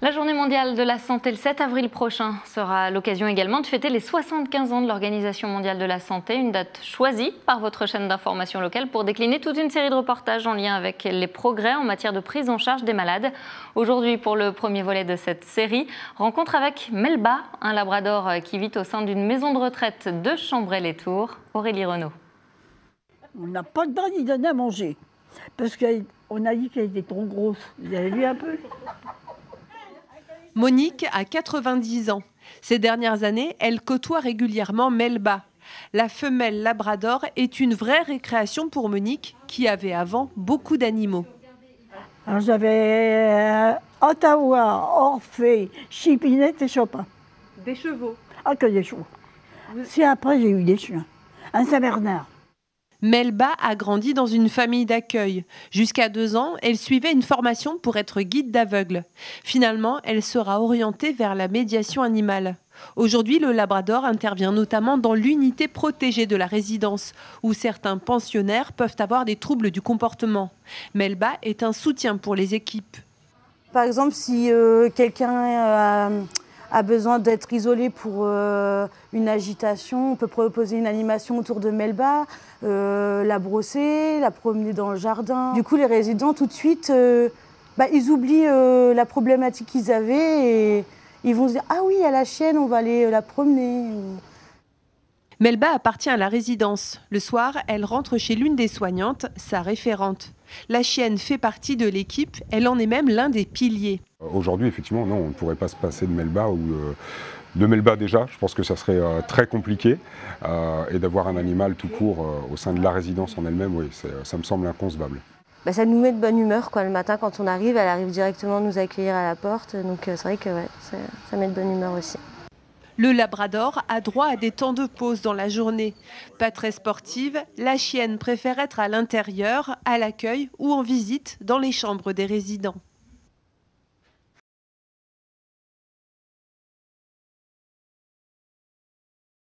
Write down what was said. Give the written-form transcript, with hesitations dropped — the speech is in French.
La journée mondiale de la santé le 7 avril prochain sera l'occasion également de fêter les 75 ans de l'Organisation mondiale de la santé, une date choisie par votre chaîne d'information locale pour décliner toute une série de reportages en lien avec les progrès en matière de prise en charge des malades. Aujourd'hui, pour le premier volet de cette série, rencontre avec Melba, un labrador qui vit au sein d'une maison de retraite de Chambray-les-Tours. Aurélie Renaud. On n'a pas le droit d'y donner à manger, parce qu'on a dit qu'elle était trop grosse. Vous avez vu un peu ? Monique a 90 ans. Ces dernières années, elle côtoie régulièrement Melba. La femelle labrador est une vraie récréation pour Monique, qui avait avant beaucoup d'animaux. Alors j'avais Ottawa, Orphée, Chipinette et Chopin. Des chevaux. Ah, que des chevaux. Si après j'ai eu des chiens. Un Saint-Bernard. Melba a grandi dans une famille d'accueil. Jusqu'à 2 ans, elle suivait une formation pour être guide d'aveugle. Finalement, elle sera orientée vers la médiation animale. Aujourd'hui, le labrador intervient notamment dans l'unité protégée de la résidence, où certains pensionnaires peuvent avoir des troubles du comportement. Melba est un soutien pour les équipes. Par exemple, si quelqu'un a besoin d'être isolé pour une agitation, on peut proposer une animation autour de Melba, la brosser, la promener dans le jardin. Du coup, les résidents, tout de suite, ils oublient la problématique qu'ils avaient et ils vont se dire « Ah oui, il y a la chienne, on va aller la promener ». Melba appartient à la résidence. Le soir, elle rentre chez l'une des soignantes, sa référente. La chienne fait partie de l'équipe, elle en est même l'un des piliers. Aujourd'hui, effectivement, non, on ne pourrait pas se passer de Melba ou de Melba déjà. Je pense que ça serait très compliqué. Et d'avoir un animal tout court au sein de la résidence en elle-même, oui, ça me semble inconcevable. Ça nous met de bonne humeur quoi. Le matin quand on arrive, elle arrive directement nous accueillir à la porte. Donc c'est vrai que ouais, ça met de bonne humeur aussi. Le labrador a droit à des temps de pause dans la journée. Pas très sportive, la chienne préfère être à l'intérieur, à l'accueil ou en visite dans les chambres des résidents.